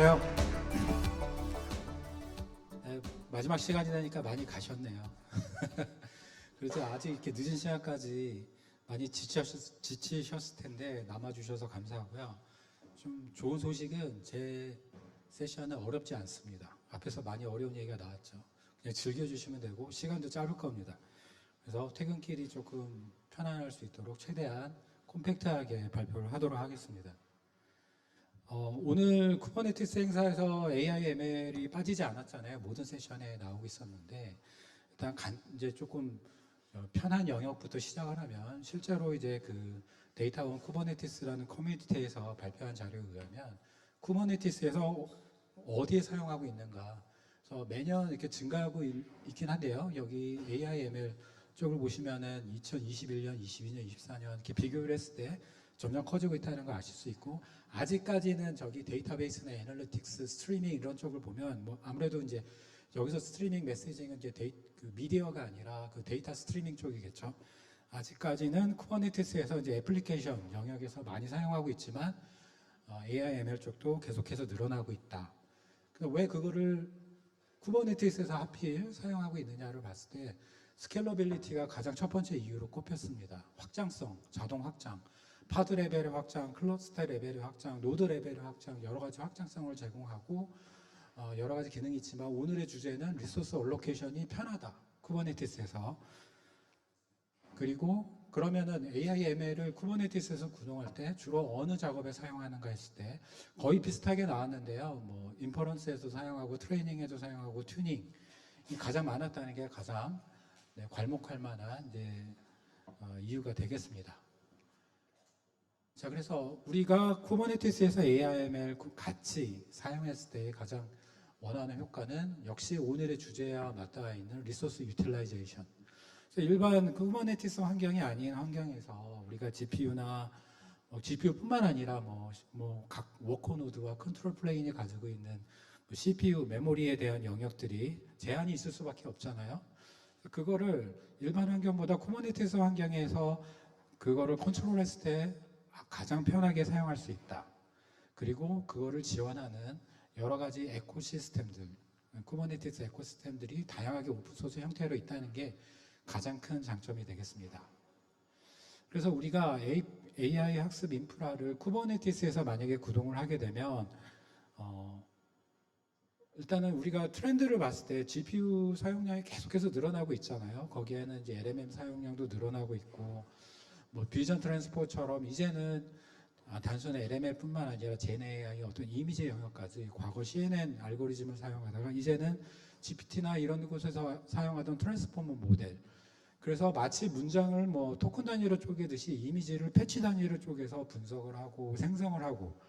안녕하세요. 네, 마지막 시간이 되니까 많이 가셨네요. 그래서 아직 이렇게 늦은 시간까지 많이 지치셨을 텐데 남아주셔서 감사하고요. 좀 좋은 소식은 제 세션은 어렵지 않습니다. 앞에서 많이 어려운 얘기가 나왔죠. 그냥 즐겨주시면 되고 시간도 짧을 겁니다. 그래서 퇴근길이 조금 편안할 수 있도록 최대한 콤팩트하게 발표를 하도록 하겠습니다. 오늘 쿠버네티스 행사에서 AI, ML이 빠지지 않았잖아요. 모든 세션에 나오고 있었는데 일단 이제 조금 편한 영역부터 시작을 하면 실제로 이제 그 데이터원 쿠버네티스라는 커뮤니티에서 발표한 자료에 의하면 쿠버네티스에서 어디에 사용하고 있는가. 그래서 매년 이렇게 증가하고 있긴 한데요. 여기 AI, ML 쪽을 보시면은 2021년, 22년, 24년 이렇게 비교를 했을 때 점점 커지고 있다는 걸 아실 수 있고, 아직까지는 저기 데이터베이스나 애널리틱스, 스트리밍 이런 쪽을 보면 뭐 아무래도 이제 여기서 스트리밍 메시징은 이제 그 미디어가 아니라 그 데이터 스트리밍 쪽이겠죠. 아직까지는 쿠버네티스에서 이제 애플리케이션 영역에서 많이 사용하고 있지만 AI, ML 쪽도 계속해서 늘어나고 있다. 왜 그거를 쿠버네티스에서 하필 사용하고 있느냐를 봤을 때 스케일러빌리티가 가장 첫 번째 이유로 꼽혔습니다. 확장성, 자동 확장, 파드 레벨의 확장, 클러스터 레벨의 확장, 노드 레벨의 확장, 여러 가지 확장성을 제공하고 여러 가지 기능이 있지만 오늘의 주제는 리소스 얼로케이션이 편하다. 쿠버네티스에서. 그리고 그러면은 AI, ML을 쿠버네티스에서 구동할 때 주로 어느 작업에 사용하는가 했을 때 거의 비슷하게 나왔는데요. 뭐 인퍼런스에도 사용하고 트레이닝에도 사용하고 튜닝이 가장 많았다는 게 가장 괄목할 만한 이제 이유가 되겠습니다. 자, 그래서 우리가 쿠버네티스에서 AIML 같이 사용했을 때 가장 원하는 효과는 역시 오늘의 주제와 맞닿아 있는 리소스 유틸라이제이션. 일반 쿠버네티스 환경이 아닌 환경에서 우리가 GPU나 GPU뿐만 아니라 각 워커 노드와 컨트롤 플레인이 가지고 있는 CPU, 메모리에 대한 영역들이 제한이 있을 수밖에 없잖아요. 그거를 일반 환경보다 쿠버네티스 환경에서 그거를 컨트롤했을 때 가장 편하게 사용할 수 있다. 그리고 그거를 지원하는 여러 가지 에코시스템들, 쿠버네티스 에코시스템들이 다양하게 오픈소스 형태로 있다는 게 가장 큰 장점이 되겠습니다. 그래서 우리가 AI 학습 인프라를 쿠버네티스에서 만약에 구동을 하게 되면 일단은 우리가 트렌드를 봤을 때 GPU 사용량이 계속해서 늘어나고 있잖아요. 거기에는 이제 LMM 사용량도 늘어나고 있고, 뭐 비전 트랜스포처럼 이제는 단순히 LML뿐만 아니라 GenAI 어떤 이미지 영역까지 과거 CNN 알고리즘을 사용하다가 이제는 GPT나 이런 곳에서 사용하던 트랜스포머 모델. 그래서 마치 문장을 뭐 토큰 단위로 쪼개듯이 이미지를 패치 단위로 쪼개서 분석을 하고 생성을 하고,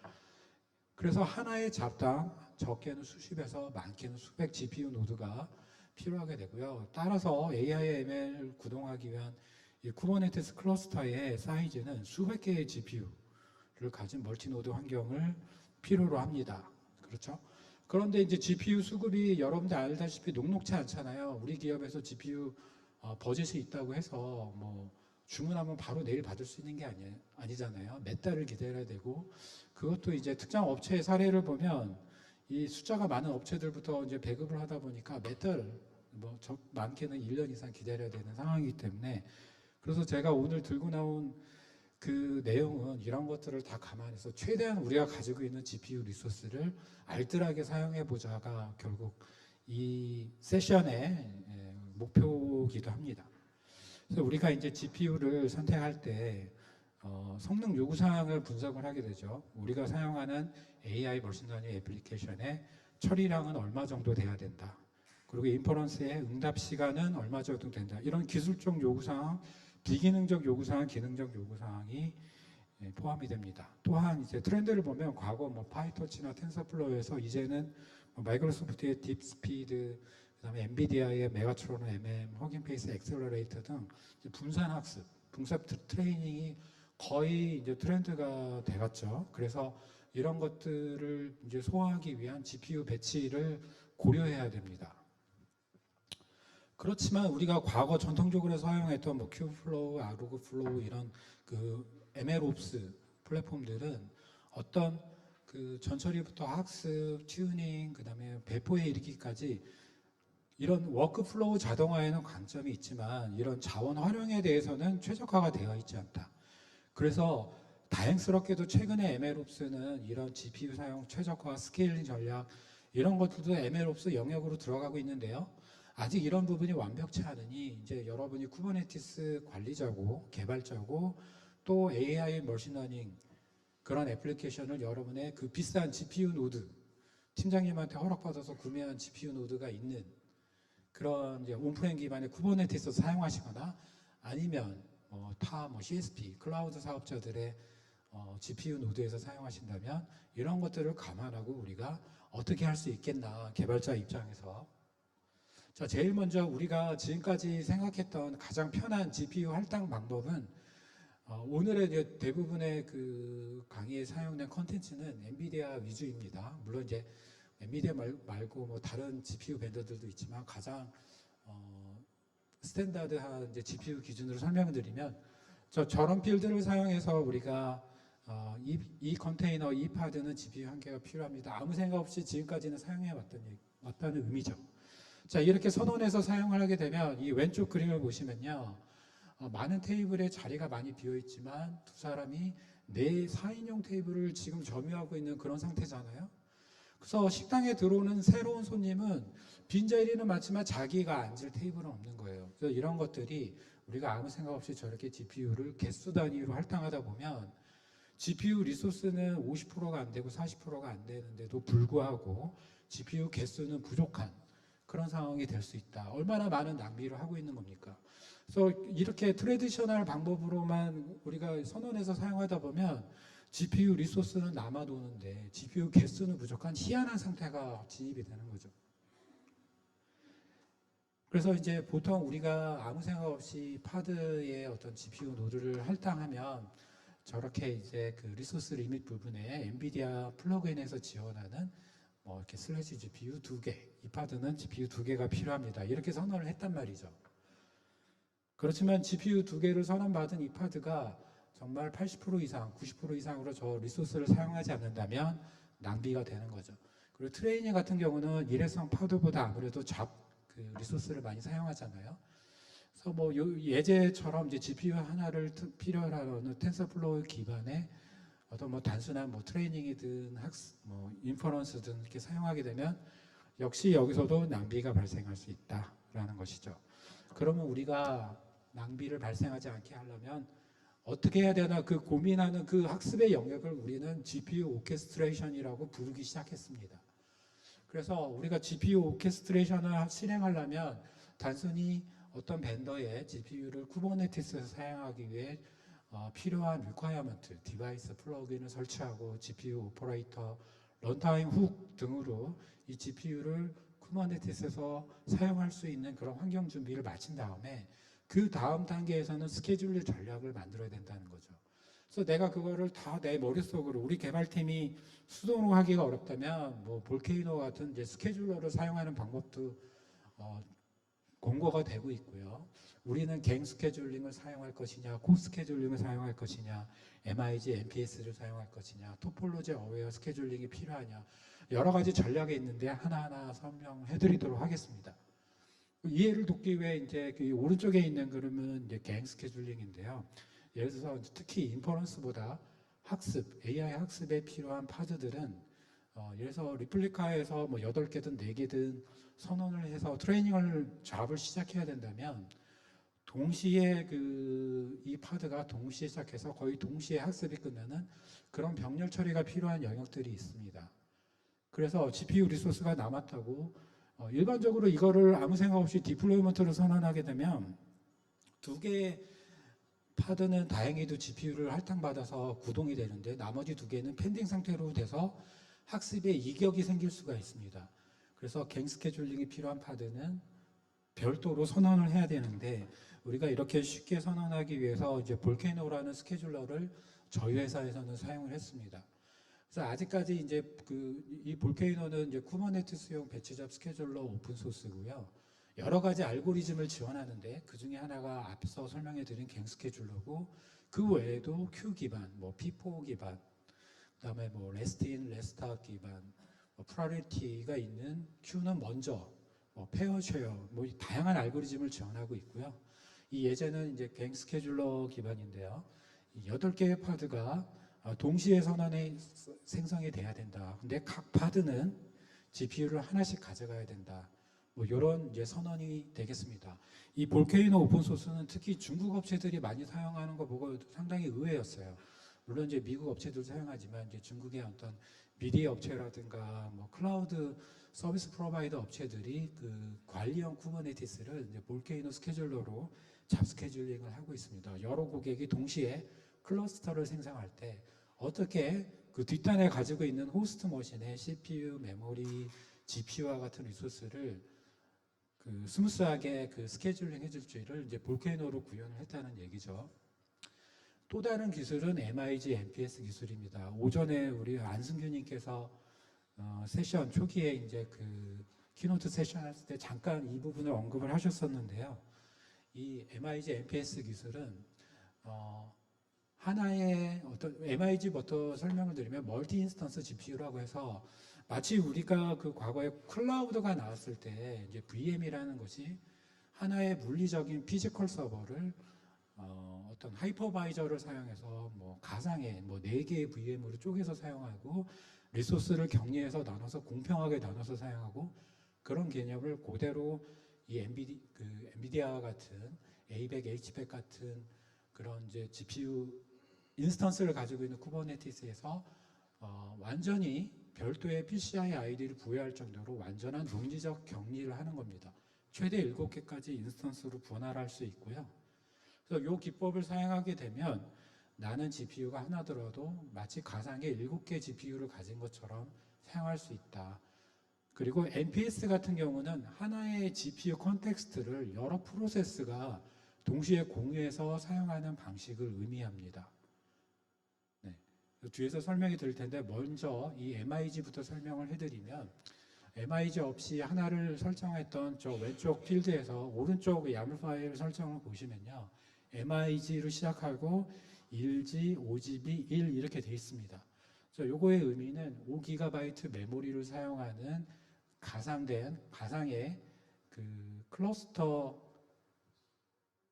그래서 하나의 잡당 적게는 수십에서 많게는 수백 GPU 노드가 필요하게 되고요. 따라서 AI, ML 구동하기 위한 이 쿠버네티스 클러스터의 사이즈는 수백 개의 GPU를 가진 멀티노드 환경을 필요로 합니다. 그렇죠? 그런데 이제 GPU 수급이 여러분들 알다시피 녹록치 않잖아요. 우리 기업에서 GPU 버젯이 있다고 해서 뭐 주문하면 바로 내일 받을 수 있는 게 아니잖아요. 몇 달을 기다려야 되고, 그것도 이제 특정 업체의 사례를 보면 이 숫자가 많은 업체들부터 이제 배급을 하다 보니까 몇 달, 많게는 1년 이상 기다려야 되는 상황이기 때문에, 그래서 제가 오늘 들고 나온 그 내용은 이런 것들을 다 감안해서 최대한 우리가 가지고 있는 GPU 리소스를 알뜰하게 사용해 보자가 결국 이 세션의 목표이기도 합니다. 그래서 우리가 이제 GPU를 선택할 때 성능 요구사항을 분석을 하게 되죠. 우리가 사용하는 AI 머신러닝 애플리케이션의 처리량은 얼마 정도 돼야 된다. 그리고 인퍼런스의 응답 시간은 얼마 정도 된다. 이런 기술적 요구사항, 비기능적 요구사항, 기능적 요구사항이 포함이 됩니다. 또한 이제 트렌드를 보면 과거 파이토치나 텐서플로우에서 이제는 마이크로소프트의 딥스피드, 그다음에 엔비디아의 메가트론 MM, 허깅페이스 엑셀러레이터 등 분산 학습, 분산 트레이닝이 거의 이제 트렌드가 돼갔죠. 그래서 이런 것들을 이제 소화하기 위한 GPU 배치를 고려해야 됩니다. 그렇지만 우리가 과거 전통적으로 사용했던 큐플로우, 아르그플로우 이런 그 MLOps 플랫폼들은 어떤 그 전처리부터 학습, 튜닝, 그다음에 배포에 이르기까지 이런 워크플로우 자동화에는 강점이 있지만 이런 자원 활용에 대해서는 최적화가 되어 있지 않다. 그래서 다행스럽게도 최근에 MLOps는 이런 GPU 사용 최적화, 스케일링 전략 이런 것들도 MLOps 영역으로 들어가고 있는데요. 아직 이런 부분이 완벽치 않으니 이제 여러분이 쿠버네티스 관리자고 개발자고 또 AI 머신러닝 그런 애플리케이션을 여러분의 그 비싼 GPU 노드 팀장님한테 허락받아서 구매한 GPU 노드가 있는 그런 이제 온프렘 기반의 쿠버네티스 사용하시거나 아니면 타 CSP 클라우드 사업자들의 GPU 노드에서 사용하신다면 이런 것들을 감안하고 우리가 어떻게 할 수 있겠나 개발자 입장에서 자 제일 먼저 우리가 지금까지 생각했던 가장 편한 GPU 할당 방법은 오늘의 이제 대부분의 그 강의에 사용된 컨텐츠는 엔비디아 위주입니다. 물론 이제 엔비디아 말고 뭐 다른 GPU 벤더들도 있지만 가장 스탠다드한 이제 GPU 기준으로 설명드리면 저런 필드를 사용해서 우리가 이 컨테이너, 이 파드는 GPU 한 개가 필요합니다. 아무 생각 없이 지금까지는 사용해 왔다는 의미죠. 자 이렇게 선언해서 사용을 하게 되면 이 왼쪽 그림을 보시면요. 많은 테이블에 자리가 많이 비어 있지만 두 사람이 내 4인용 테이블을 지금 점유하고 있는 그런 상태잖아요. 그래서 식당에 들어오는 새로운 손님은 빈자리는 많지만 자기가 앉을 테이블은 없는 거예요. 그래서 이런 것들이 우리가 아무 생각 없이 저렇게 GPU를 개수 단위로 할당하다 보면 GPU 리소스는 50%가 안 되고 40%가 안 되는데도 불구하고 GPU 개수는 부족한 그런 상황이 될 수 있다. 얼마나 많은 낭비를 하고 있는 겁니까? 그래서 이렇게 트레디셔널 방법으로만 우리가 선언해서 사용하다 보면 GPU 리소스는 남아도는데 GPU 개수는 부족한 희한한 상태가 진입이 되는 거죠. 그래서 이제 보통 우리가 아무 생각 없이 파드의 어떤 GPU 노드를 할당하면 저렇게 이제 그 리소스 리밋 부분에 엔비디아 플러그인에서 지원하는 뭐 이렇게 슬래시 GPU 2개, 이 파드는 GPU 2개가 필요합니다. 이렇게 선언을 했단 말이죠. 그렇지만 GPU 2개를 선언받은 이 파드가 정말 80% 이상, 90% 이상으로 저 리소스를 사용하지 않는다면 낭비가 되는 거죠. 그리고 트레이닝 같은 경우는 일회성 파드보다 아무래도 그 리소스를 많이 사용하잖아요. 그래서 뭐 예제처럼 이제 GPU 하나를 필요로 하는 텐서플로우 기반의 어떤 뭐 단순한 뭐 트레이닝이든 학습, 뭐 인퍼런스든 이렇게 사용하게 되면 역시 여기서도 낭비가 발생할 수 있다라는 것이죠. 그러면 우리가 낭비를 발생하지 않게 하려면 어떻게 해야 되나 그 고민하는 그 학습의 영역을 우리는 GPU 오케스트레이션이라고 부르기 시작했습니다. 그래서 우리가 GPU 오케스트레이션을 실행하려면 단순히 어떤 벤더의 GPU를 쿠버네티스에서 사용하기 위해 필요한 리퀘어먼트, 디바이스 플러그인을 설치하고 GPU 오퍼레이터, 런타임 훅 등으로 이 GPU를 쿠버네티스에서 사용할 수 있는 그런 환경 준비를 마친 다음에 그 다음 단계에서는 스케줄러 전략을 만들어야 된다는 거죠. 그래서 내가 그거를 다 내 머릿속으로 우리 개발팀이 수동으로 하기가 어렵다면 뭐 볼케이노 같은 이제 스케줄러를 사용하는 방법도 공고가 되고 있고요. 우리는 갱 스케줄링을 사용할 것이냐, 코 스케줄링을 사용할 것이냐, MIG, MPS를 사용할 것이냐, 토폴로지 어웨어 스케줄링이 필요하냐 여러 가지 전략이 있는데 하나하나 설명해드리도록 하겠습니다. 이해를 돕기 위해 이제 그 오른쪽에 있는 그림은 이제 갱 스케줄링인데요. 예를 들어서 특히 인퍼런스보다 학습, AI 학습에 필요한 파드들은 예를 들어서 리플리카에서 뭐 8개든 4개든 선언을 해서 트레이닝을 잡을 시작해야 된다면 동시에 이 파드가 동시에 시작해서 거의 동시에 학습이 끝나는 그런 병렬 처리가 필요한 영역들이 있습니다. 그래서 GPU 리소스가 남았다고 일반적으로 이거를 아무 생각 없이 디플로이먼트를 선언하게 되면 2개의 파드는 다행히도 GPU를 할당받아서 구동이 되는데 나머지 2개는 펜딩 상태로 돼서 학습에 이격이 생길 수가 있습니다. 그래서 갱 스케줄링이 필요한 파드는 별도로 선언을 해야 되는데 우리가 이렇게 쉽게 선언하기 위해서 이제 볼케이노라는 스케줄러를 저희 회사에서는 사용을 했습니다. 그래서 아직까지 이제 이 볼케이노는 이제 쿠버네티스용 배치잡 스케줄러 오픈 소스고요. 여러 가지 알고리즘을 지원하는데 그 중에 하나가 앞서 설명해 드린 갱 스케줄러고 그 외에도 Q 기반, 뭐 P4 기반, 그다음에 뭐 레스트인, 레스트아웃 기반, 뭐 프라이어리티가 있는 큐는 먼저, 뭐 페어 쉐어, 뭐 다양한 알고리즘을 지원하고 있고요. 이 예제는 이제 갱 스케줄러 기반인데요. 이 8개의 파드가 동시에 선언에 생성이 돼야 된다. 근데 각 파드는 GPU를 하나씩 가져가야 된다. 뭐 이런 이제 선언이 되겠습니다. 이 볼케이노 오픈 소스는 특히 중국 업체들이 많이 사용하는 거 보고 상당히 의외였어요. 물론 이제 미국 업체들도 사용하지만 이제 중국의 어떤 미디어 업체라든가 뭐 클라우드 서비스 프로바이더 업체들이 그 관리형 쿠버네티스를 이제 볼케이노 스케줄러로 잡 스케줄링을 하고 있습니다. 여러 고객이 동시에 클러스터를 생성할 때 어떻게 그 뒷단에 가지고 있는 호스트 머신의 CPU, 메모리, GPU와 같은 리소스를 그 스무스하게 그 스케줄링 해줄지를 이제 볼케이노로 구현을 했다는 얘기죠. 또 다른 기술은 MIG MPS 기술입니다. 오전에 우리 안승규님께서 세션 초기에 이제 그 키노트 세션 할 때 잠깐 이 부분을 언급을 하셨었는데요. 이 MIG MPS 기술은 하나의 어떤 MIG부터 설명을 드리면 멀티 인스턴스 GPU라고 해서 마치 우리가 그 과거에 클라우드가 나왔을 때 이제 VM이라는 것이 하나의 물리적인 피지컬 서버를 어떤 하이퍼바이저를 사용해서 뭐 가상의 뭐 4개의 VM으로 쪼개서 사용하고 리소스를 격리해서 나눠서 공평하게 나눠서 사용하고 그런 개념을 그대로 이 엔비디아 같은 A100, H100 같은 그런 이제 GPU 인스턴스를 가지고 있는 쿠버네티스에서 완전히 별도의 PCI 아이디를 부여할 정도로 완전한 논리적 격리를 하는 겁니다. 최대 7개까지 인스턴스로 분할할 수 있고요. 그래서 이 기법을 사용하게 되면 나는 GPU가 하나 들어도 마치 가상의 7개 GPU를 가진 것처럼 사용할 수 있다. 그리고 NPS 같은 경우는 하나의 GPU 컨텍스트를 여러 프로세스가 동시에 공유해서 사용하는 방식을 의미합니다. 네. 뒤에서 설명이 드릴 텐데 먼저 이 MIG부터 설명을 해드리면 MIG 없이 하나를 설정했던 저 왼쪽 필드에서 오른쪽 YAML 파일 설정을 보시면요. MIG로 시작하고 1G, 5GB, 1 이렇게 되어 있습니다. 요거의 의미는 5GB 메모리를 사용하는 가상의 그 클러스터,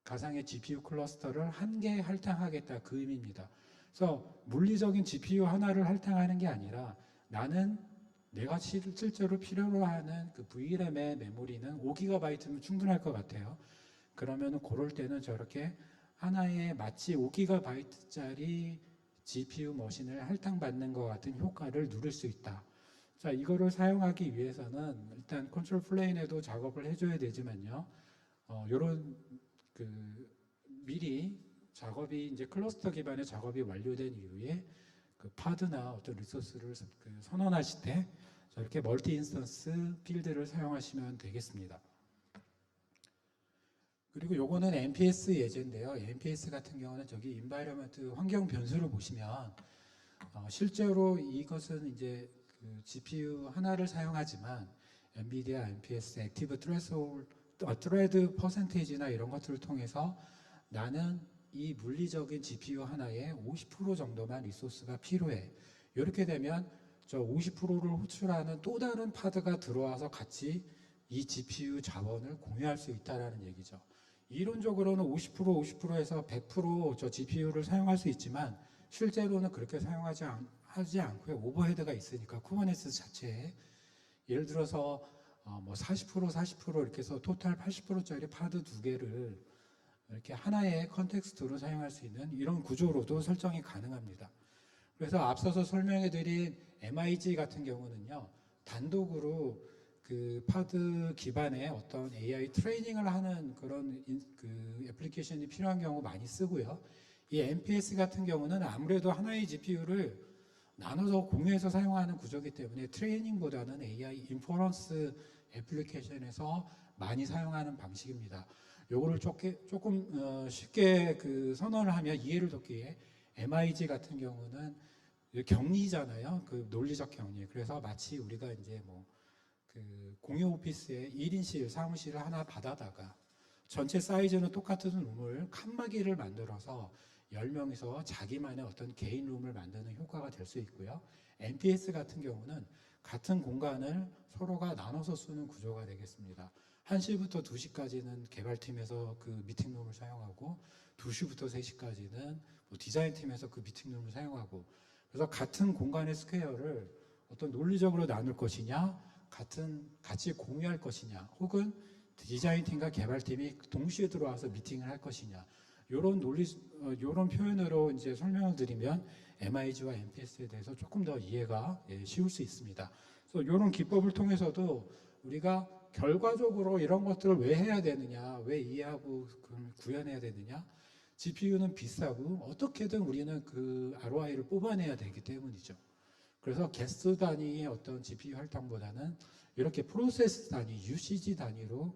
가상의 GPU 클러스터를 한 개 할당하겠다 그 의미입니다. 그래서 물리적인 GPU 하나를 할당하는 게 아니라 나는 내가 실제로 필요로 하는 그 VRAM의 메모리는 5GB면 충분할 것 같아요. 그러면 그럴 때는 저렇게 하나의 마치 5GB짜리 GPU 머신을 할당받는 것 같은 효과를 누릴 수 있다. 자, 이거를 사용하기 위해서는 일단 컨트롤 플레인에도 작업을 해줘야 되지만요. 요런 그 미리 작업이 이제 클러스터 기반의 작업이 완료된 이후에 그 파드나 어떤 리소스를 선언하실 때 저렇게 멀티 인스턴스 필드를 사용하시면 되겠습니다. 그리고 요거는 NPS 예제인데요. NPS 같은 경우는 저기 인바이러먼트 환경 변수를 보시면 실제로 이것은 이제 그 GPU 하나를 사용하지만 엔비디아 NPS 액티브 트레드 퍼센테이지나 이런 것들을 통해서 나는 이 물리적인 GPU 하나에 50% 정도만 리소스가 필요해. 이렇게 되면 저 50%를 호출하는 또 다른 파드가 들어와서 같이 이 GPU 자원을 공유할 수 있다는 얘기죠. 이론적으로는 50%에서 100%저 GPU를 사용할 수 있지만 실제로는 그렇게 하지 않고요. 오버헤드가 있으니까 쿠버네티스 자체에 예를 들어서 뭐 40% 이렇게 해서 토탈 80%짜리 파드 2개를 이렇게 하나의 컨텍스트로 사용할 수 있는 이런 구조로도 설정이 가능합니다. 그래서 앞서서 설명해드린 MIG 같은 경우는요, 단독으로 그 파드 기반의 어떤 AI 트레이닝을 하는 그런 그 애플리케이션이 필요한 경우 많이 쓰고요. 이 MPS 같은 경우는 아무래도 하나의 GPU를 나눠서 공유해서 사용하는 구조이기 때문에 트레이닝보다는 AI 인퍼런스 애플리케이션에서 많이 사용하는 방식입니다. 요거를 조금 쉽게 그 선언을 하면 이해를 돕기에 MIG 같은 경우는 격리잖아요. 그 논리적 격리. 그래서 마치 우리가 이제 뭐 그 공유 오피스에 1인실 사무실을 하나 받아다가 전체 사이즈는 똑같은 룸을 칸막이를 만들어서 10명이서 자기만의 어떤 개인 룸을 만드는 효과가 될 수 있고요. MPS 같은 경우는 같은 공간을 서로가 나눠서 쓰는 구조가 되겠습니다. 1시부터 2시까지는 개발팀에서 그 미팅룸을 사용하고 2시부터 3시까지는 뭐 디자인팀에서 그 미팅룸을 사용하고, 그래서 같은 공간의 스퀘어를 어떤 논리적으로 나눌 것이냐, 같이 공유할 것이냐, 혹은 디자인팀과 개발팀이 동시에 들어와서 미팅을 할 것이냐, 요런 표현으로 이제 설명을 드리면 MIG와 MPS에 대해서 조금 더 이해가 쉬울 수 있습니다. 그래서 이런 기법을 통해서도 우리가 결과적으로 이런 것들을 왜 해야 되느냐, 왜 이해하고 구현해야 되느냐, GPU는 비싸고 어떻게든 우리는 그 ROI를 뽑아내야 되기 때문이죠. 그래서 개수 단위의 어떤 GPU 할당보다는 이렇게 프로세스 단위, UCG 단위로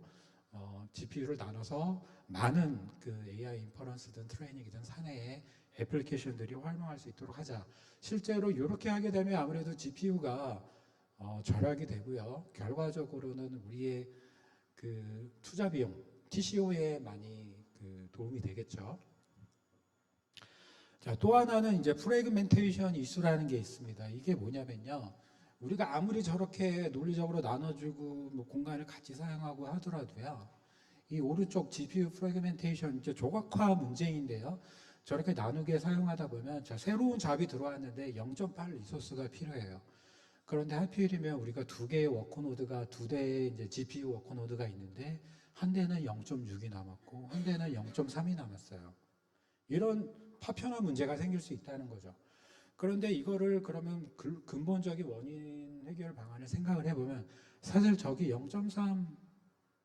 GPU를 나눠서 많은 그 AI 인퍼런스든 트레이닝이든 사내의 애플리케이션들이 활용할 수 있도록 하자. 실제로 이렇게 하게 되면 아무래도 GPU가 절약이 되고요. 결과적으로는 우리의 그 투자 비용, TCO에 많이 그 도움이 되겠죠. 자, 또 하나는 이제 프래그멘테이션 이슈라는 게 있습니다. 이게 뭐냐면요. 우리가 아무리 저렇게 논리적으로 나눠주고 뭐 공간을 같이 사용하고 하더라도요. 이 오른쪽 GPU 프래그멘테이션 이제 조각화 문제인데요. 저렇게 나누게 사용하다 보면 자, 새로운 잡이 들어왔는데 0.8 리소스가 필요해요. 그런데 하필이면 우리가 두 개의 워커노드가 두 대의 이제 GPU 워커노드가 있는데 한 대는 0.6이 남았고 한 대는 0.3이 남았어요. 이런 파편화 문제가 생길 수 있다는 거죠. 그런데 이거를 그러면 근본적인 원인 해결 방안을 생각을 해보면 사실 저기 0.3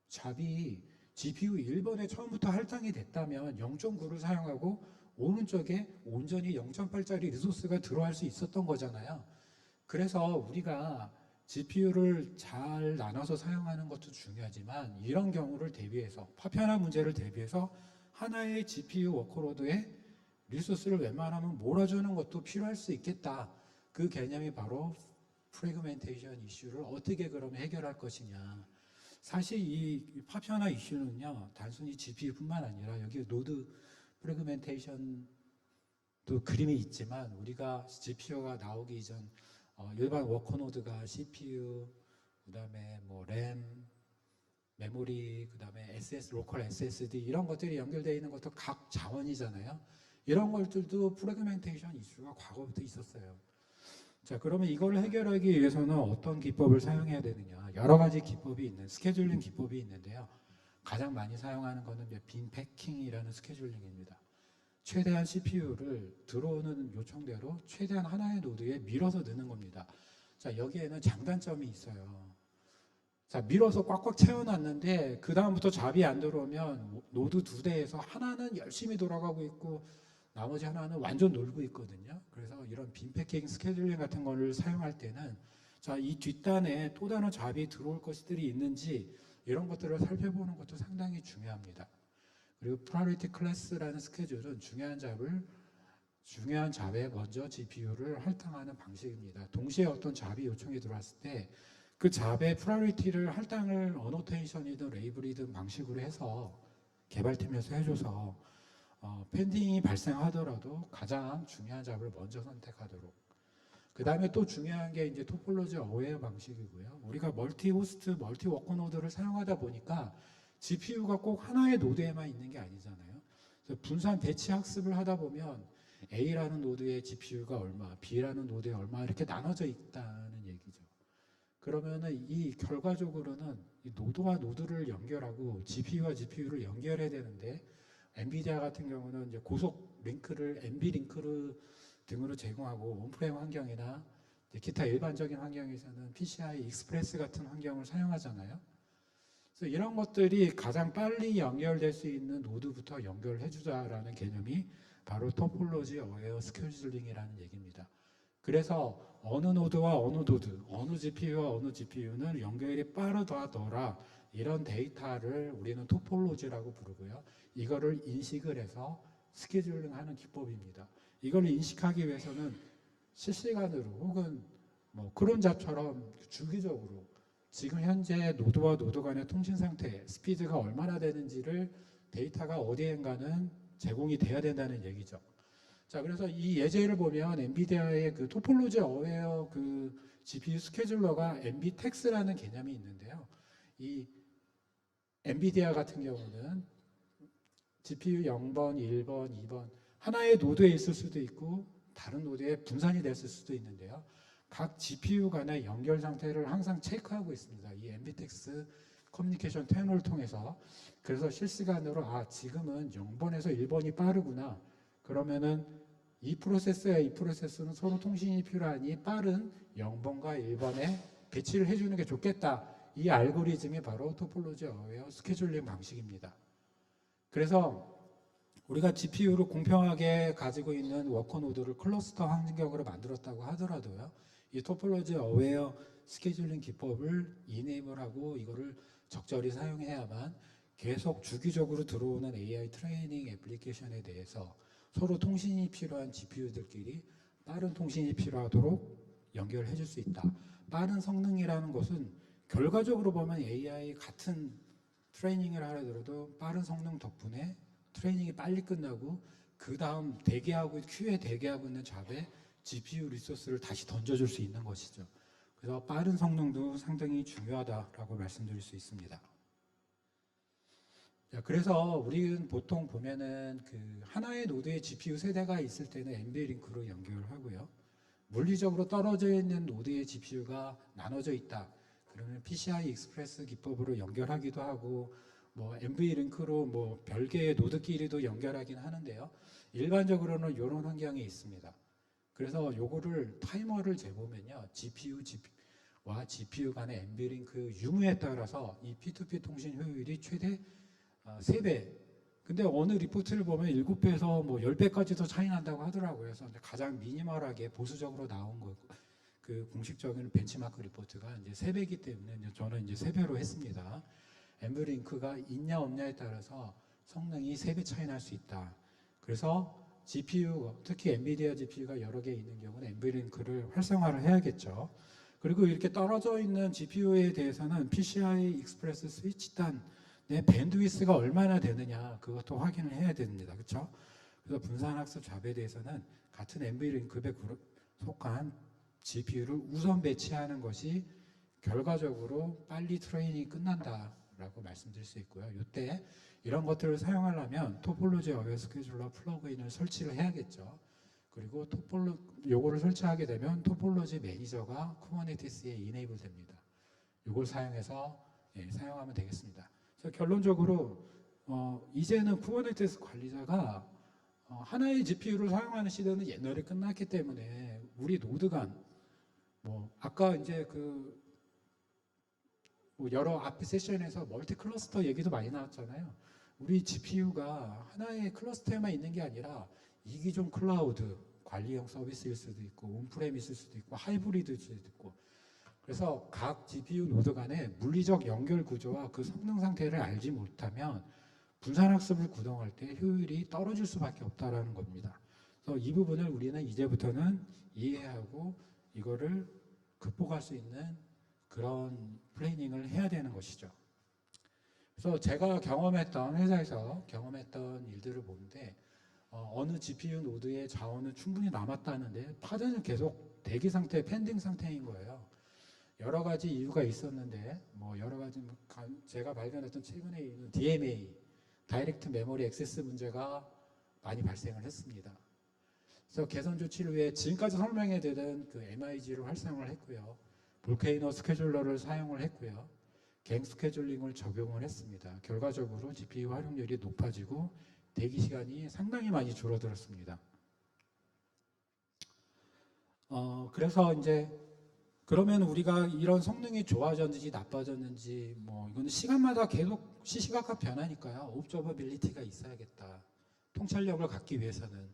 잡이 GPU 1번에 처음부터 할당이 됐다면 0.9를 사용하고 오른쪽에 온전히 0.8짜리 리소스가 들어갈 수 있었던 거잖아요. 그래서 우리가 GPU를 잘 나눠서 사용하는 것도 중요하지만 이런 경우를 대비해서 파편화 문제를 대비해서 하나의 GPU 워커로드에 리소스를 웬만하면 몰아주는 것도 필요할 수 있겠다. 그 개념이 바로 프래그멘테이션 이슈를 어떻게 그러면 해결할 것이냐. 사실 이 파편화 이슈는요, 단순히 GPU뿐만 아니라 여기 노드 프래그멘테이션도 그림이 있지만 우리가 GPU가 나오기 이전 일반 워커노드가 CPU, 그다음에 뭐 램, 메모리, 그다음에 로컬 SSD 이런 것들이 연결되어 있는 것도 각 자원이잖아요. 이런 것들도 프래그멘테이션 이슈가 과거부터 있었어요. 자, 그러면 이걸 해결하기 위해서는 어떤 기법을 사용해야 되느냐? 여러 가지 기법이 있는 스케줄링 기법이 있는데요. 가장 많이 사용하는 것은 빈 패킹이라는 스케줄링입니다. 최대한 CPU를 들어오는 요청대로 최대한 하나의 노드에 밀어서 넣는 겁니다. 자, 여기에는 장단점이 있어요. 자, 밀어서 꽉꽉 채워놨는데 그 다음부터 잡이 안 들어오면 노드 두 대에서 하나는 열심히 돌아가고 있고 나머지 하나는 완전 놀고 있거든요. 그래서 이런 빈 패킹 스케줄링 같은 거를 사용할 때는 자, 이 뒷단에 또 다른 잡이 들어올 것들이 있는지 이런 것들을 살펴보는 것도 상당히 중요합니다. 그리고 프라이어리티 클래스라는 스케줄은 중요한 잡에 먼저 GPU를 할당하는 방식입니다. 동시에 어떤 잡이 요청이 들어왔을 때 그 잡의 프라이어리티를 할당을 어노테이션이든 레이블이든 방식으로 해서 개발팀에서 해줘서 펜딩이 발생하더라도 가장 중요한 잡을 먼저 선택하도록. 그 다음에 또 중요한 게 이제 토폴로지 어웨어 방식이고요. 우리가 멀티 호스트, 멀티 워커노드를 사용하다 보니까 GPU가 꼭 하나의 노드에만 있는 게 아니잖아요. 그래서 분산 배치 학습을 하다 보면 A라는 노드의 GPU가 얼마, B라는 노드에 얼마 이렇게 나눠져 있다는 얘기죠. 그러면은 이 결과적으로는 이 노드와 노드를 연결하고 GPU와 GPU를 연결해야 되는데 엔비디아 같은 경우는 이제 고속 링크를 NV 링크를 등으로 제공하고 온프레임 환경이나 기타 일반적인 환경에서는 PCI 익스프레스 같은 환경을 사용하잖아요. 그래서 이런 것들이 가장 빨리 연결될 수 있는 노드부터 연결해 주자라는 개념이 바로 토폴로지 어웨어 스케줄링이라는 얘기입니다. 그래서 어느 노드와 어느 노드, 어느 GPU와 어느 GPU는 연결이 빠르다더라 이런 데이터를 우리는 토폴로지라고 부르고요. 이거를 인식을 해서 스케줄링하는 기법입니다. 이걸 인식하기 위해서는 실시간으로 혹은 뭐 크론잡처럼 주기적으로 지금 현재 노드와 노드 간의 통신 상태, 스피드가 얼마나 되는지를 데이터가 어디엔가는 제공이 돼야 된다는 얘기죠. 자, 그래서 이 예제를 보면 엔비디아의 그 토폴로지 어웨어 그 GPU 스케줄러가 NVTex라는 개념이 있는데요. 이 엔비디아 같은 경우는 GPU 0번, 1번, 2번 하나의 노드에 있을 수도 있고 다른 노드에 분산이 됐을 수도 있는데요. 각 GPU 간의 연결 상태를 항상 체크하고 있습니다. 이 NVTex 커뮤니케이션 채널을 통해서. 그래서 실시간으로 지금은 0번에서 1번이 빠르구나. 그러면은 이 프로세스와 이 프로세스는 서로 통신이 필요하니 빠른 0번과 1번에 배치를 해주는 게 좋겠다. 이 알고리즘이 바로 토폴로지 어웨어 스케줄링 방식입니다. 그래서 우리가 GPU를 공평하게 가지고 있는 워커 노드를 클러스터 환경으로 만들었다고 하더라도요. 이 토폴로지 어웨어 스케줄링 기법을 이네이블하고 이거를 적절히 사용해야만 계속 주기적으로 들어오는 AI 트레이닝 애플리케이션에 대해서 서로 통신이 필요한 GPU들끼리 빠른 통신이 필요하도록 연결해 줄 수 있다. 빠른 성능이라는 것은 결과적으로 보면 AI 같은 트레이닝을 하더라도 빠른 성능 덕분에 트레이닝이 빨리 끝나고 그 다음 대기하고 큐에 대기하고 있는 잡에 GPU 리소스를 다시 던져줄 수 있는 것이죠. 그래서 빠른 성능도 상당히 중요하다라고 말씀드릴 수 있습니다. 자, 그래서 우리는 보통 보면은 그 하나의 노드에 GPU 세대가 있을 때는 NVLink-로 연결하고요. 물리적으로 떨어져 있는 노드의 GPU가 나눠져 있다. 그러면 PCI 익스프레스 기법으로 연결하기도 하고 뭐 NVLink-로 뭐 별개의 노드끼리도 연결하긴 하는데요. 일반적으로는 이런 환경이 있습니다. 그래서 요거를 타이머를 재보면요. GPU와 GPU 간의 NVLink 유무에 따라서 이 P2P 통신 효율이 최대 3배. 근데 어느 리포트를 보면 7배에서 뭐 10배까지도 차이 난다고 하더라고요. 그래서 가장 미니멀하게 보수적으로 나온 거, 그 공식적인 벤치마크 리포트가 이제 3배이기 때문에 이제 저는 이제 3배로 했습니다. NVLink가 있냐 없냐에 따라서 성능이 3배 차이 날 수 있다. 그래서 GPU, 특히 엔비디아 GPU가 여러 개 있는 경우는 NVLink를 활성화를 해야겠죠. 그리고 이렇게 떨어져 있는 GPU에 대해서는 PCI 익스프레스 스위치 단의 밴드위스가 얼마나 되느냐 그것도 확인을 해야 됩니다. 그렇죠? 그래서 분산학습 잡에 대해서는 같은 NVLink에 속한 GPU를 우선 배치하는 것이 결과적으로 빨리 트레이닝이 끝난다라고 말씀드릴 수 있고요. 이때 이런 것들을 사용하려면 토폴로지 어웨어 스케줄러 플러그인을 설치를 해야겠죠. 그리고 요거를 설치하게 되면 토폴로지 매니저가 쿠버네티스에 이네이블 됩니다. 요걸 사용해서 사용하면 되겠습니다. 그래서 결론적으로 이제는 쿠버네티스 관리자가 하나의 GPU를 사용하는 시대는 옛날에 끝났기 때문에 우리 노드 간 아까 이제 여러 앞 세션에서 멀티 클러스터 얘기도 많이 나왔잖아요. 우리 GPU가 하나의 클러스터에만 있는 게 아니라 이기종 클라우드 관리형 서비스일 수도 있고 온프레미스일 수도 있고 하이브리드일 수도 있고 그래서 각 GPU 노드 간의 물리적 연결 구조와 그 성능 상태를 알지 못하면 분산학습을 구동할 때 효율이 떨어질 수밖에 없다라는 겁니다. 그래서 이 부분을 우리는 이제부터는 이해하고 이거를 극복할 수 있는 그런 플래닝을 해야 되는 것이죠. 그래서 제가 경험했던 회사에서 경험했던 일들을 보는데 어느 GPU 노드의 자원은 충분히 남았다는데 파드는 계속 대기 상태, 펜딩 상태인 거예요. 여러 가지 이유가 있었는데 여러 가지 제가 발견했던 최근에 있는 DMA, 다이렉트 메모리 액세스 문제가 많이 발생을 했습니다. 그래서 개선 조치를 위해 지금까지 설명해 드린 그 MIG를 활성화를 했고요. 볼케이노 스케줄러를 사용을 했고요. 갱 스케줄링을 적용을 했습니다. 결과적으로 GPU 활용률이 높아지고 대기 시간이 상당히 많이 줄어들었습니다. 그래서 이제 그러면 우리가 이런 성능이 좋아졌는지 나빠졌는지 이거는 시간마다 계속 시시각각 변하니까요. 옵저버빌리티가 있어야겠다. 통찰력을 갖기 위해서는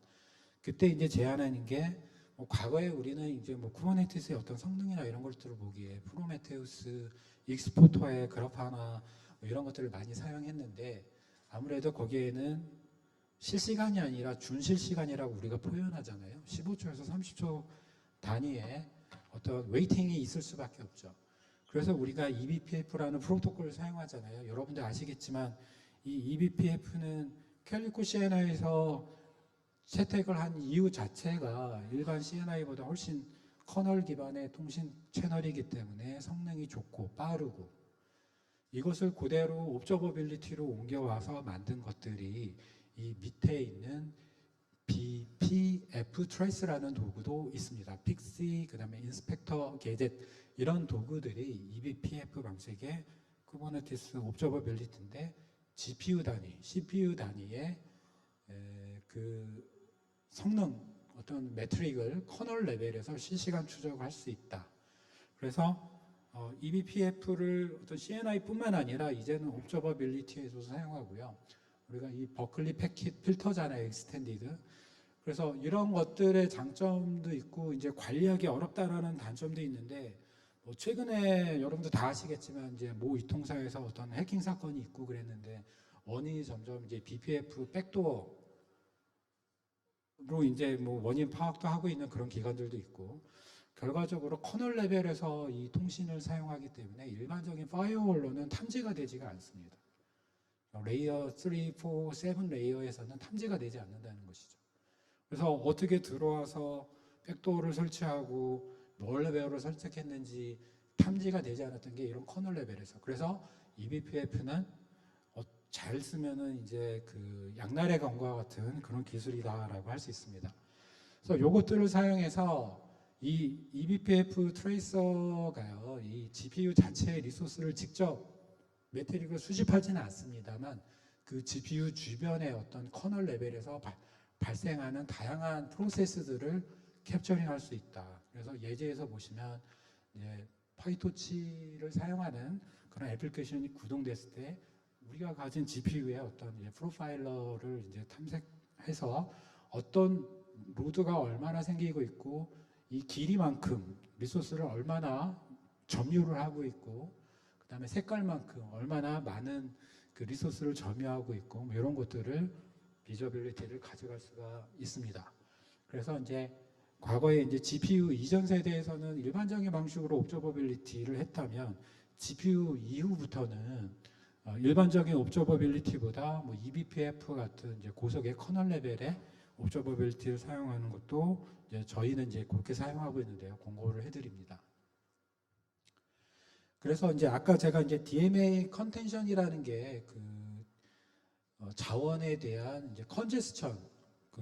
그때 이제 제안하는 게 과거에 우리는 이제 쿠버네티스의 어떤 성능이나 이런 것들을 보기에 프로메테우스, 익스포터의 그래파나 이런 것들을 많이 사용했는데 아무래도 거기에는 실시간이 아니라 준실시간이라고 우리가 표현하잖아요. 15초에서 30초 단위의 어떤 웨이팅이 있을 수밖에 없죠. 그래서 우리가 eBPF라는 프로토콜을 사용하잖아요. 여러분들 아시겠지만 이 eBPF는 캘리코 시에나에서 채택을 한 이유 자체가 일반 CNI보다 훨씬 커널 기반의 통신 채널이기 때문에 성능이 좋고 빠르고, 이것을 그대로 옵저버빌리티로 옮겨와서 만든 것들이 이 밑에 있는 BPF 트레이스라는 도구도 있습니다. 픽시, 그 다음에 인스펙터 게젯, 이런 도구들이 eBPF 방식의 쿠버네티스 옵저버빌리티인데 GPU 단위, CPU 단위의 그 성능, 어떤 매트릭을 커널 레벨에서 실시간 추적할 수 있다. 그래서 eBPF를 어떤 CNI뿐만 아니라 이제는 옵저버빌리티에도 사용하고요. 우리가 이 버클리 패킷 필터잖아요, 익스텐디드. 그래서 이런 것들의 장점도 있고 이제 관리하기 어렵다라는 단점도 있는데, 뭐 최근에 여러분도 다 아시겠지만 이제 모 이통사에서 어떤 해킹 사건이 있고 그랬는데, 원인이 점점 이제 BPF 백도어로 이제 뭐 원인 파악도 하고 있는 그런 기관들도 있고, 결과적으로 커널 레벨에서 이 통신을 사용하기 때문에 일반적인 파이어월로는 탐지가 되지가 않습니다. 레이어 3, 4, 7 레이어에서는 탐지가 되지 않는다는 것이죠. 그래서 어떻게 들어와서 백도어를 설치하고 뭘 레벨로 설정했는지 탐지가 되지 않았던 게 이런 커널 레벨에서. 그래서 eBPF는 잘 쓰면은 이제 그 양날의 검과 같은 그런 기술이다라고 할 수 있습니다. 그래서 요것들을 사용해서 이 eBPF 트레이서가요, 이 GPU 자체의 리소스를 직접 매트릭을 수집하지는 않습니다만 그 GPU 주변의 어떤 커널 레벨에서 발생하는 다양한 프로세스들을 캡처링할 수 있다. 그래서 예제에서 보시면 이제 파이토치를 사용하는 그런 애플리케이션이 구동됐을 때 우리가 가진 GPU의 어떤 이제 프로파일러를 이제 탐색해서 어떤 로드가 얼마나 생기고 있고 이 길이만큼 리소스를 얼마나 점유를 하고 있고, 그 다음에 색깔만큼 얼마나 많은 그 리소스를 점유하고 있고, 뭐 이런 것들을 비저빌리티를 가져갈 수가 있습니다. 그래서 이제 과거에 이제 GPU 이전 세대에서는 일반적인 방식으로 옵저버빌리티를 했다면 GPU 이후부터는 일반적인 옵저버빌리티보다 뭐 eBPF 같은 이제 고속의 커널 레벨의 옵저버빌리티를 사용하는 것도 이제 저희는 이제 그렇게 사용하고 있는데요. 공고를 해드립니다. 그래서 이제 아까 제가 이제 DMA 컨텐션이라는 게 그 자원에 대한 이제 컨제스천, 그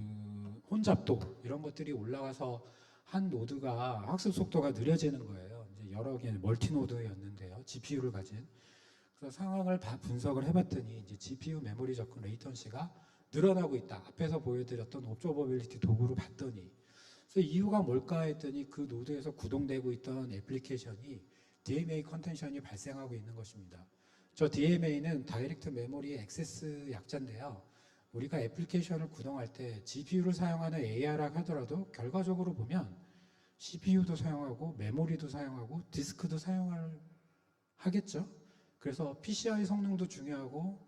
혼잡도 이런 것들이 올라가서 한 노드가 학습 속도가 느려지는 거예요. 이제 여러 개의 멀티 노드였는데요. GPU를 가진. 그래서 상황을 분석을 해봤더니 이제 GPU 메모리 접근 레이턴시가 늘어나고 있다. 앞에서 보여드렸던 옵저버빌리티 도구로 봤더니, 그래서 이유가 뭘까 했더니 그 노드에서 구동되고 있던 애플리케이션이 DMA 컨텐션이 발생하고 있는 것입니다. 저 DMA는 다이렉트 메모리 액세스 약자인데요. 우리가 애플리케이션을 구동할 때 GPU를 사용하는 AR라고 하더라도 결과적으로 보면 CPU도 사용하고 메모리도 사용하고 디스크도 하겠죠. 그래서 PCI 성능도 중요하고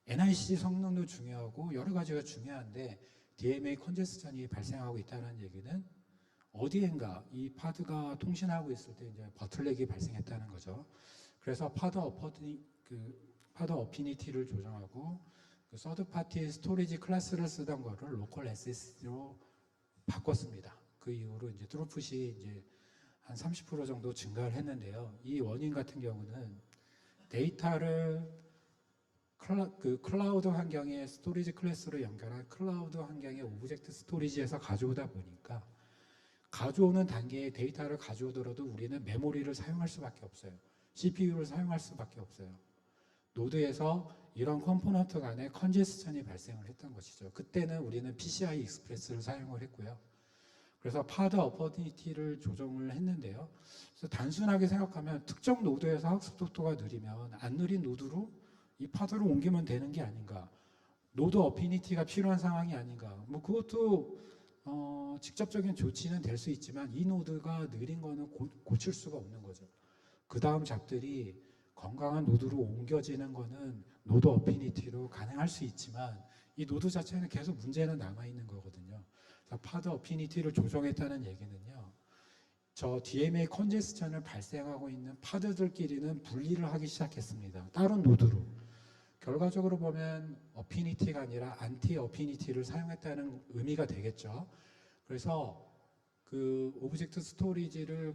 NIC 성능도 중요하고 여러 가지가 중요한데 DMA 컨제스천이 발생하고 있다는 얘기는 어디엔가 이 파드가 통신하고 있을 때 이제 버틀렉이 발생했다는 거죠. 그래서 파드 어피니티를 조정하고 그 서드 파티 스토리지 클래스를 쓰던 거를 로컬 SSD로 바꿨습니다. 그 이후로 이제 트루풋이 이제 한 30% 정도 증가를 했는데요. 이 원인 같은 경우는 데이터를 클라우드 환경의 스토리지 클래스로 연결한 클라우드 환경의 오브젝트 스토리지에서 가져오다 보니까 가져오는 단계에 데이터를 가져오더라도 우리는 메모리를 사용할 수밖에 없어요. CPU를 사용할 수밖에 없어요. 노드에서 이런 컴포넌트 간에 컨제스천이 발생을 했던 것이죠. 그때는 우리는 PCI 익스프레스를 사용을 했고요. 그래서 파드 어퍼니티를 조정을 했는데요. 그래서 단순하게 생각하면 특정 노드에서 학습 속도가 느리면 안 느린 노드로 이 파드를 옮기면 되는 게 아닌가. 노드 어피니티가 필요한 상황이 아닌가. 뭐 그것도 직접적인 조치는 될 수 있지만 이 노드가 느린 거는 고칠 수가 없는 거죠. 그 다음 잡들이 건강한 노드로 옮겨지는 거는 노드 어피니티로 가능할 수 있지만 이 노드 자체는 계속 문제는 남아있는 거거든요. 그래서 파드 어피니티를 조정했다는 얘기는요. 저 DMA 컨제스천을 발생하고 있는 파드들끼리는 분리를 하기 시작했습니다. 다른 노드로. 결과적으로 보면 어피니티가 아니라 안티 어피니티를 사용했다는 의미가 되겠죠. 그래서 그 오브젝트 스토리지를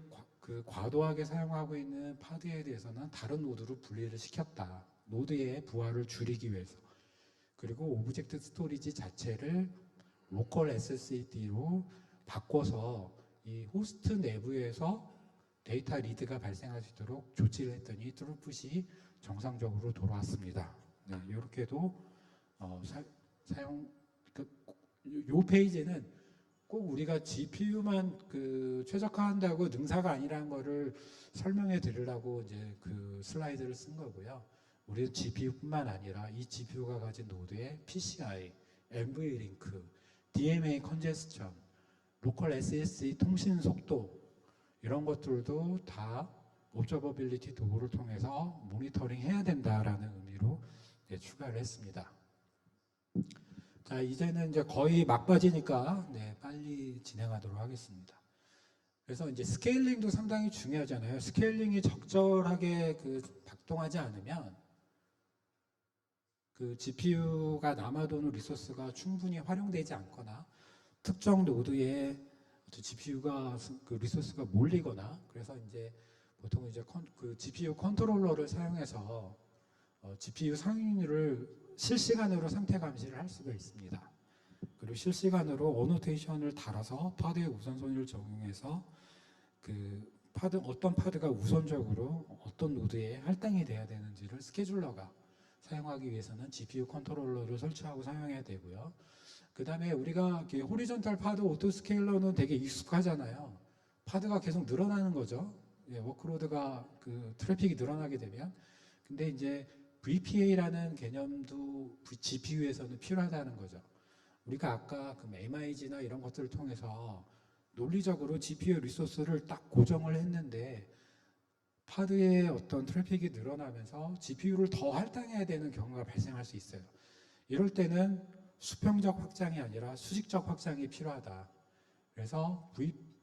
과도하게 사용하고 있는 파드에 대해서는 다른 노드로 분리를 시켰다. 노드의 부하를 줄이기 위해서. 그리고 오브젝트 스토리지 자체를 로컬 SSD로 바꿔서 이 호스트 내부에서 데이터 리드가 발생할 수 있도록 조치를 했더니 트루풋이 정상적으로 돌아왔습니다. 네, 이렇게도 사용 요 페이지는 꼭 우리가 GPU만 최적화한다고 능사가 아니라는 거를 설명해 드리려고 이제 그 슬라이드를 쓴 거고요. 우리는 GPU뿐만 아니라 이 GPU가 가진 노드의 PCI, NVLink, DMA 컨제스션, 로컬 SSD 통신 속도 이런 것들도 다 옵저버빌리티 도구를 통해서 모니터링 해야 된다라는 의미로 추가를 했습니다. 자, 이제는 이제 거의 막바지니까 빨리 진행하도록 하겠습니다. 그래서 이제 스케일링도 상당히 중요하잖아요. 스케일링이 적절하게 작동하지 않으면 그 GPU가 남아도는 리소스가 충분히 활용되지 않거나 특정 노드에 GPU가 그 리소스가 몰리거나 그래서 이제 보통 이제 그 GPU 컨트롤러를 사용해서 GPU 상위를 실시간으로 상태 감시를 할 수가 있습니다. 그리고 실시간으로 어노테이션을 달아서 파드의 우선순위를 적용해서 어떤 파드가 우선적으로 어떤 노드에 할당이 돼야 되는지를 스케줄러가 사용하기 위해서는 GPU 컨트롤러를 설치하고 사용해야 되고요. 그 다음에 우리가 호리존탈 파드 오토스케일러는 되게 익숙하잖아요. 파드가 계속 늘어나는 거죠. 워크로드가 트래픽이 늘어나게 되면. 근데 이제 VPA라는 개념도 GPU에서는 필요하다는 거죠. 우리가 아까 MIG나 이런 것들을 통해서 논리적으로 GPU 리소스를 딱 고정을 했는데 파드의 어떤 트래픽이 늘어나면서 GPU를 더 할당해야 되는 경우가 발생할 수 있어요. 이럴 때는 수평적 확장이 아니라 수직적 확장이 필요하다. 그래서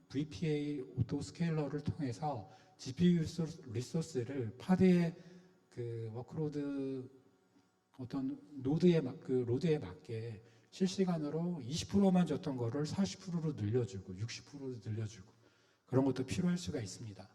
VPA 오토스케일러를 통해서 GPU 리소스를 파드의 워크로드 어떤 로드에 맞게 실시간으로 20%만 줬던 거를 40%로 늘려주고 60%로 늘려주고 그런 것도 필요할 수가 있습니다.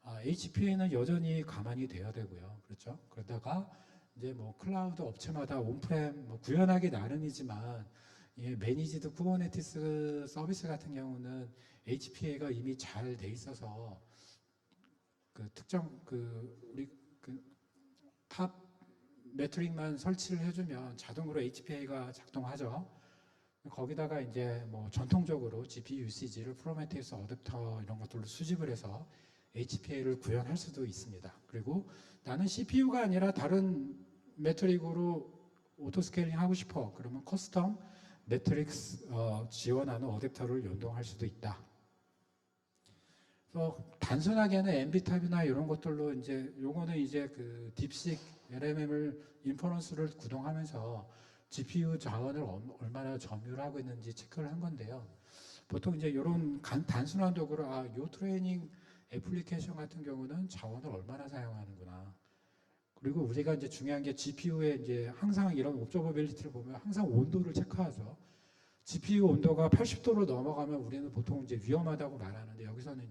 HPA는 여전히 가만히 돼야 되고요. 그렇죠? 그러다가 이제 클라우드 업체마다 온프렘 구현하기 나름이지만 매니지드 쿠버네티스 서비스 같은 경우는 HPA가 이미 잘 돼 있어서 특정 우리 탑 매트릭만 설치를 해주면 자동으로 HPA가 작동하죠. 거기다가 이제 전통적으로 GPU UCG를 프로메테우스 어댑터 이런 것들로 수집을 해서 HPA를 구현할 수도 있습니다. 그리고 나는 CPU가 아니라 다른 매트릭으로 오토스케일링 하고 싶어. 그러면 커스텀 매트릭스 지원하는 어댑터를 연동할 수도 있다. 단순하게는 MB탑이나 이런 것들로 요거는 딥식 LMM을 인퍼런스를 구동하면서 GPU 자원을 얼마나 점유하고 있는지 체크를 한 건데요. 보통 이런 단순한 도구로 요 트레이닝 애플리케이션 같은 경우는 자원을 얼마나 사용하는구나. 그리고 우리가 중요한 게 GPU에 항상 이런 옵저버빌리티를 보면 항상 온도를 체크하죠. GPU 온도가 80도로 넘어가면 우리는 보통 위험하다고 말하는데 여기서는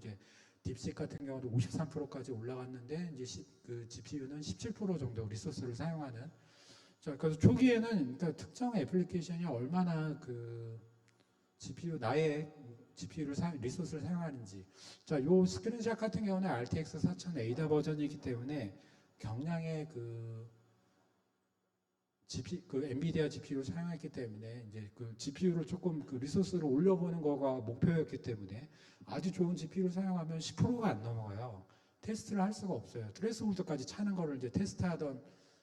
딥식 같은 경우도 53%까지 올라갔는데 GPU는 17% 정도 리소스를 사용하는. 자, 그래서 초기에는 특정 애플리케이션이 얼마나 나의 GPU를 리소스를 사용하는지. 자, 요 스크린샷 같은 경우는 RTX 4000 에이다 버전이기 때문에 경량의 엔비디아 GPU를 사용했기 때문에 GPU를 조금 리소스를 올려보는 거가 목표였기 때문에 아주 좋은 GPU를 사용하면 10%가 안 넘어가요. 테스트를 할 수가 없어요. 트레스홀드까지 차는 거를 테스트하던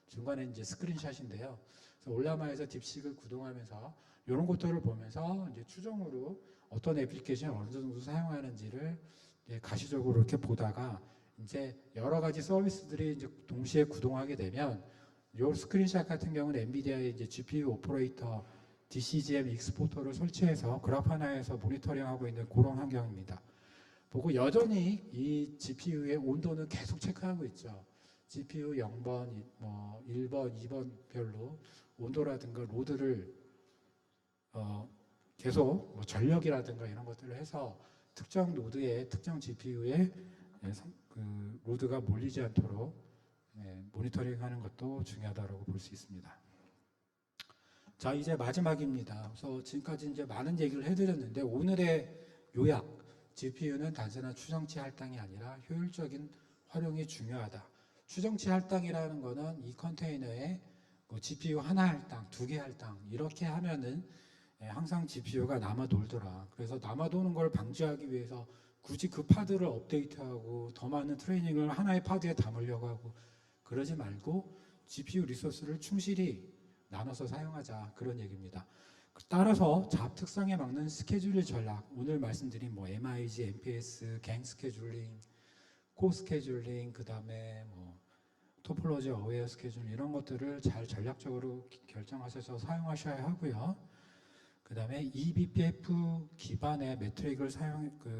중간에 스크린샷인데요. 그래서 올라마에서 딥식을 구동하면서 이런 것들을 보면서 추정으로 어떤 애플리케이션을 어느 정도 사용하는지를 가시적으로 이렇게 보다가 여러 가지 서비스들이 동시에 구동하게 되면 이 스크린샷 같은 경우는 엔비디아의 GPU 오퍼레이터 DCGM 익스포터를 설치해서 그래파나에서 모니터링하고 있는 그런 환경입니다. 보고 여전히 이 GPU의 온도는 계속 체크하고 있죠. GPU 0번, 뭐 1번, 2번 별로 온도라든가 로드를 계속 뭐 전력이라든가 이런 것들을 해서 특정 노드에 특정 GPU에 그 로드가 몰리지 않도록 모니터링하는 것도 중요하다고 볼 수 있습니다. 자, 이제 마지막입니다. 그래서 지금까지 이제 많은 얘기를 해드렸는데 오늘의 요약, GPU는 단순한 추정치 할당이 아니라 효율적인 활용이 중요하다. 추정치 할당이라는 거는 이 컨테이너에 뭐 GPU 하나 할당, 두 개 할당 이렇게 하면은 항상 GPU가 남아 돌더라. 그래서 남아 도는 걸 방지하기 위해서 굳이 그 파드를 업데이트하고 더 많은 트레이닝을 하나의 파드에 담으려고 하고 그러지 말고 GPU 리소스를 충실히 나눠서 사용하자, 그런 얘기입니다. 따라서 잡 특성에 맞는 스케줄 전략, 오늘 말씀드린 뭐 MIG, MPS, 갱 스케줄링, 코 스케줄링, 그 다음에 뭐 토폴로지 어웨어 스케줄 이런 것들을 잘 전략적으로 결정하셔서 사용하셔야 하고요. 그 다음에 eBPF 기반의 매트릭을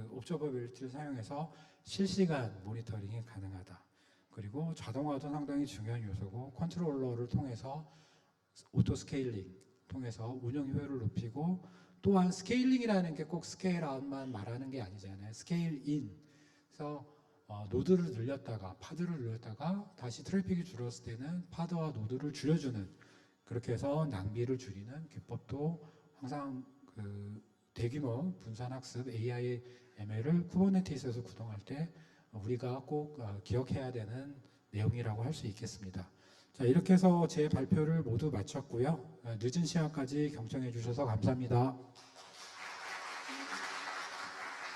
옵저버빌리티를 사용해서 실시간 모니터링이 가능하다. 그리고 자동화도 상당히 중요한 요소고 컨트롤러를 통해서 오토 스케일링 통해서 운영 효율을 높이고, 또한 스케일링이라는 게 꼭 스케일 아웃만 말하는 게 아니잖아요. 스케일 인. 그래서 노드를 늘렸다가 파드를 늘렸다가 다시 트래픽이 줄었을 때는 파드와 노드를 줄여주는, 그렇게 해서 낭비를 줄이는 기법도 항상 그 대규모 분산학습 AI ML을 쿠버네티스에서 구동할 때 우리가 꼭 기억해야 되는 내용이라고 할 수 있겠습니다. 자, 이렇게 해서 제 발표를 모두 마쳤고요. 늦은 시간까지 경청해 주셔서 감사합니다.